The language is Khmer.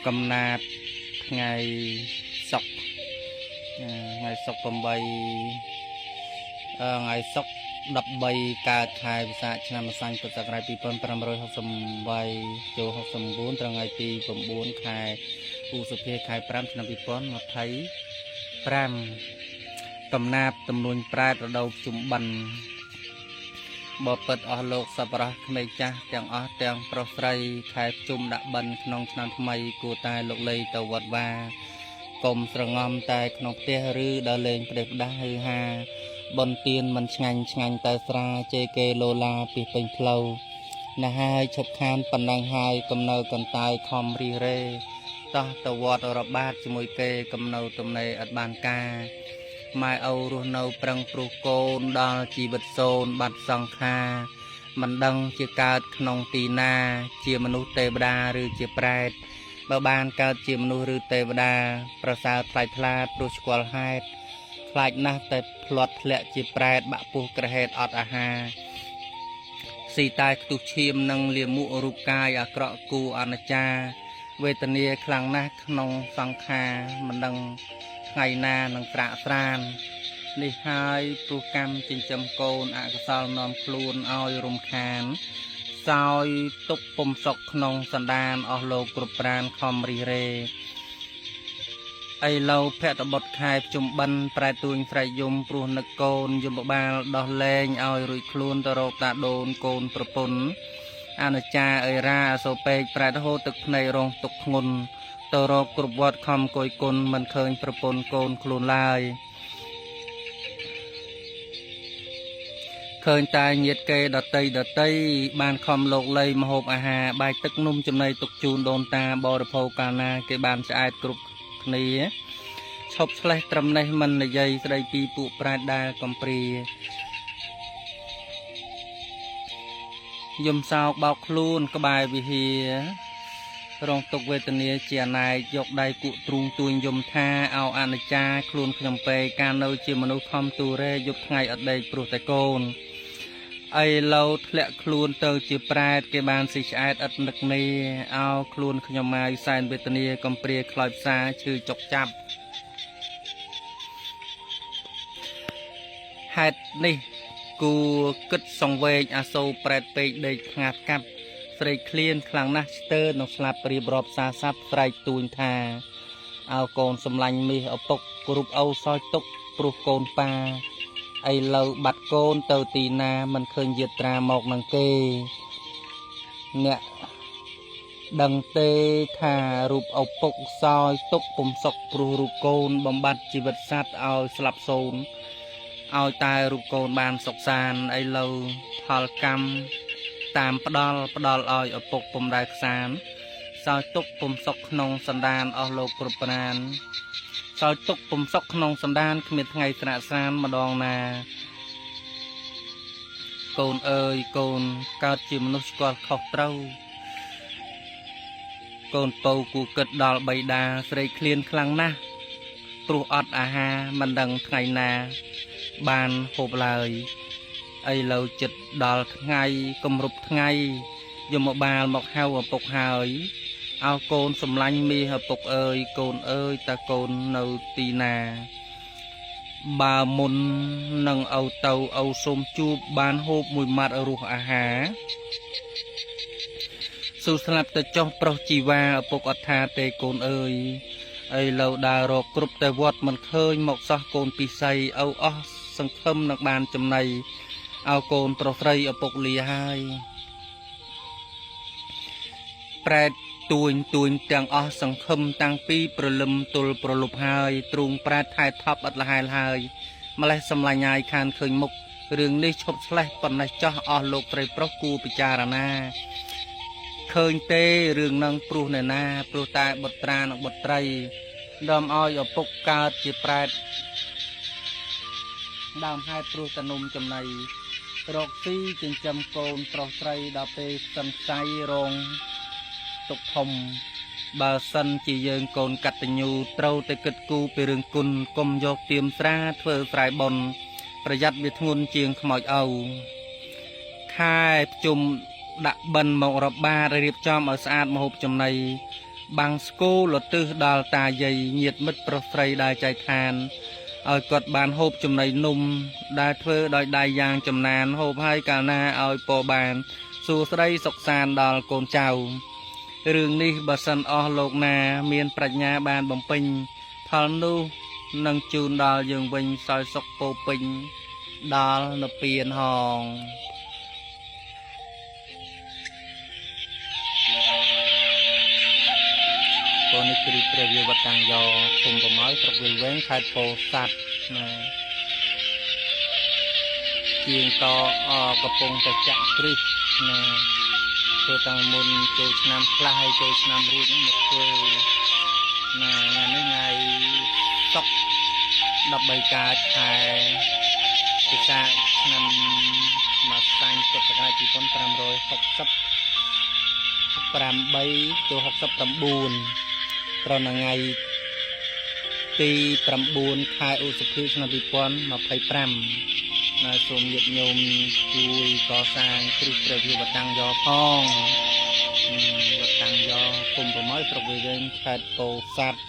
កំណាតថ្ងៃសុកថ្ងៃសុក8ថ្ងៃសុក13កើតខែវិសាខឆ្នាំម្សាញ់ពុទ្ធសករាជ2568ចូល69ត្រង់ថ្ងៃទី9ខែឧសភាខែ5ឆ្នាំ2025កំណាតទំនួញប្រែតរដូវជុំបិណ្ឌបបិទ្ធអស់លោកសប្បុរសក្មេងចាស់ទាំងអស់ទាំងប្រុសស្រីខែជុំដាក់បិណ្ឌក្នុងឆ្នាំថ្មីគួរតែលោកលេងទៅវត្តវាកុំស្រងំតែក្នុងផ្ទះឬដល់លេងផ្ដេសផ្ដាស់ហឺហាបនទៀនមិនឆ្ងាញ់តែស្រាជេគេលោឡាពីពេញផ្លូវណាហើយឈប់ខានប៉ុណ្ណឹងហើយកំនៅកន្តាយខំរីរេតោះទៅវត្តរបាតជាមួយគេកំនៅទំនេរអត់បានការម៉ែឪរស់នៅប្រឹងព្រុសកូនដល់ជីវិតសូនបាត់សង្ខារមិនដឹងជាកើតក្នុងទីណាជាមនុស្សទេវតាឬជាប្រែតបើបានកើតជាមនុស្សឬទេវតាប្រសើរថ្លៃថ្លាព្រោះស្គាល់ហេតុខ្លាចណាស់តែផ្លាត់ធ្លាក់ជាប្រែតបាក់ពោះក្រហេតអត់អាហារស៊ីតែខ្ទុះឈាមនិងលាមុខរូបកាយអាក្រក់គូអនិច្ចាវេទនាខ្លាំងណាស់ក្នុងសង្ខារមិនដឹងថ្ងៃណានឹងប្រាក់ស្រាននេះហើយព្រោះកម្មចិញ្ចឹមកូនអកុសលនាំខ្លួនឲ្យរំខានសោយទុកពុំសុខក្នុងសន្តានអស់លោកគ្រប់ប្រានខំរិះរេអីឡូវភក្តបុត្រខែជុំបិណ្ឌប្រែទួញស្រែកយំព្រោះនឹកកូនយមបាលដោះលែងឲ្យរួចខ្លួនទៅរកតាដូនកូនប្រពន្ធអនុចាអីរ៉ាអសូពេកប្រែតហូតទឹកភ្នែករងទុកធ្ងន់ទៅរកគ្រប់វត្តខំគយគុណមិនឃើញប្រពន្ធកូនខ្លួនឡើយឃើញតែញាតគេដតីបានខំលោកលៃមហូបអាហារបាយទឹកនំចំណីទុកជូនដូនតាបរិភោគកាលណាគេបានឆ្អែតគ្រប់គ្នាឈប់ឆ្លេះត្រឹមនេះមិននិយាយស្ដីពីពួកប្រែតដែលកំព្រាយំសោកបោកខ្លួនក្បែរវិហាររងទុកវេទនាជាអណែកយកដៃគក់ទ្រូងទួញយំថាអោអនិច្ចាខ្លួនខ្ញុំពេកកាលនៅជាមនុស្សខំទូរេយប់ថ្ងៃអត់ដេកព្រោះតែកូនអីឡូវធ្លាក់ខ្លួនទៅជាប្រែតគេបានស៊ីឆ្អែតឥតនឹកនេះអោខ្លួនខ្ញុំមកសែនវេទនាកំព្រាខ្លោចផ្សាឈឺចុកចាប់ហេតុនេះគួគិតសង្វេគអាសូរប្រែតពេកដេកស្ងាត់កាប់ស្រេកឃ្លានខ្លាំងណាស់ស្ទើរនឹងស្លាប់រៀបរាប់សាស័ព្ទស្រែកទួញថាអោកូនសម្លាញ់មាសឪពុករូបអូសោយទុកព្រោះកូនប៉ាអីឡូវបាត់កូនទៅទីណាមិនឃើញយាត្រាមកនឹងគេអ្នកដឹងទេថារូបឪពុកសោយទុកពុំសុខព្រោះរូបកូនបំបត្តិជីវិតសត្វឲ្យស្លាប់សូន្យឲ្យតែរូបកូនបានសុខសាន្តអីឡូវផលកម្មតាមផ្ដាល់ឲ្យឪពុកពុំដែលខ្សានសោយទុកពុំសុខក្នុងសន្តានអស់លោកគ្រប់ប្រានសោយទុកពុំសុខក្នុងសន្តានគ្មានថ្ងៃស្រាកស្រានម្ដងណាកូនអើយកូនកើតជាមនុស្សស្គាល់ខុសត្រូវកូនពៅគូគិតដល់បៃតាស្រីឃ្លានខ្លាំងណាស់ព្រោះអត់អាហារមិនដឹងថ្ងៃណាបានហូបឡើយអីឡូវចិត្តដល់ថ្ងៃគម្រប់ថ្ងៃយមបាលមកហៅឪពុកហើយអោកូនសម្លាញ់មាសឪពុកអើយកូនអើយតើកូននៅទីណាបើមុននឹងឪទៅឪសូមជួបបានហូបមួយម៉ាត់រសអាហារស៊ូស្លាប់ទៅចុះប្រុសជីវ៉ាឪពុកអត់ថាទេកូនអើយអីឡូវដើររកគ្រប់តែវត្តមិនឃើញមកសោះកូនពិសីឪអស់សង្ឃឹមនឹងបានចំណៃអោកូនប្រុសស្រីឪពុកលាហើយប្រែតទួញទាំងអស់សង្ឃឹមតាំងពីព្រលឹមទល់ប្រលប់ហើយទ្រូងប្រែតថែថប់អត់លហែលហើយម្លេះសម្លាញ់ហើយខានឃើញមុខរឿងនេះឈប់ឆ្លេះប៉ុណ្ណេះចោះអស់លោកត្រីប្រុសគួរពិចារណាឃើញទេរឿងនឹងព្រោះអ្នកណាព្រោះតែបុត្រានិងបុត្រីនាំឲ្យឪពុកកើតជាប្រែតដើមហេតុព្រោះតនំចំណៃរកស៊ីចិញ្ចឹមកូនប្រុសស្រីដល់ពេលសន្ស័យរងទុកធំបើសិនជាយើងកូនកតញ្ញូត្រូវតែគិតគូរពីរឿងគុណកុំយកទៀមស្រាធ្វើស្រែបុណ្យប្រយ័ត្នវាធ្ងន់ជាងខ្មោចឪខែភ្ជុំដាក់បិណ្ឌមករកបាតរៀបចំឲ្យស្អាតម្ហូបចំណី បាំងស្គូលទិសដល់តាយាយញាតមិត្តប្រុសស្រីដែលចែកឋានឲ្យគាត់បានហូបចំណីនំដែលធ្វើដោយដៃយ៉ាងចំណានហូបឲ្យកាលណាឲ្យពរបានសួស្តីសុខសាន្តដល់កូនចៅរឿងនេះបើសិនអស់លោកណាមានប្រាជ្ញាបានបំពេញផលនោះនឹងជូនដល់យើងវិញសោយសុខពោពេញដល់និព្វានហងកូននេះគឺព្រះវិវត្តតាំងយោគុំប្រម៉ោយស្រុកវិលវែងខេត្តពោធិ៍សាត់ណាជាងតកំពុងតែចាក់គ្រឹះណាធ្វើតាំងមុនចូលឆ្នាំខ្លះហើយចូលឆ្នាំរួចមកធ្វើណាថ្ងៃនេះថ្ងៃសុក13កើតខែពិសាឆ្នាំមកសាញ់ពុទ្ធសករាជ2568ចូល69ត្រង់ថ្ងៃទី9ខែឧសភាឆ្នាំ2025ណាសូមញាតិញោមជួយកសាងគ្រឹះព្រះវិវត្តតាំងយោផងវត្តតាំងយោគុំប្រម៉ោយស្រុកវិវែងខេត្តពោធិ៍សាត់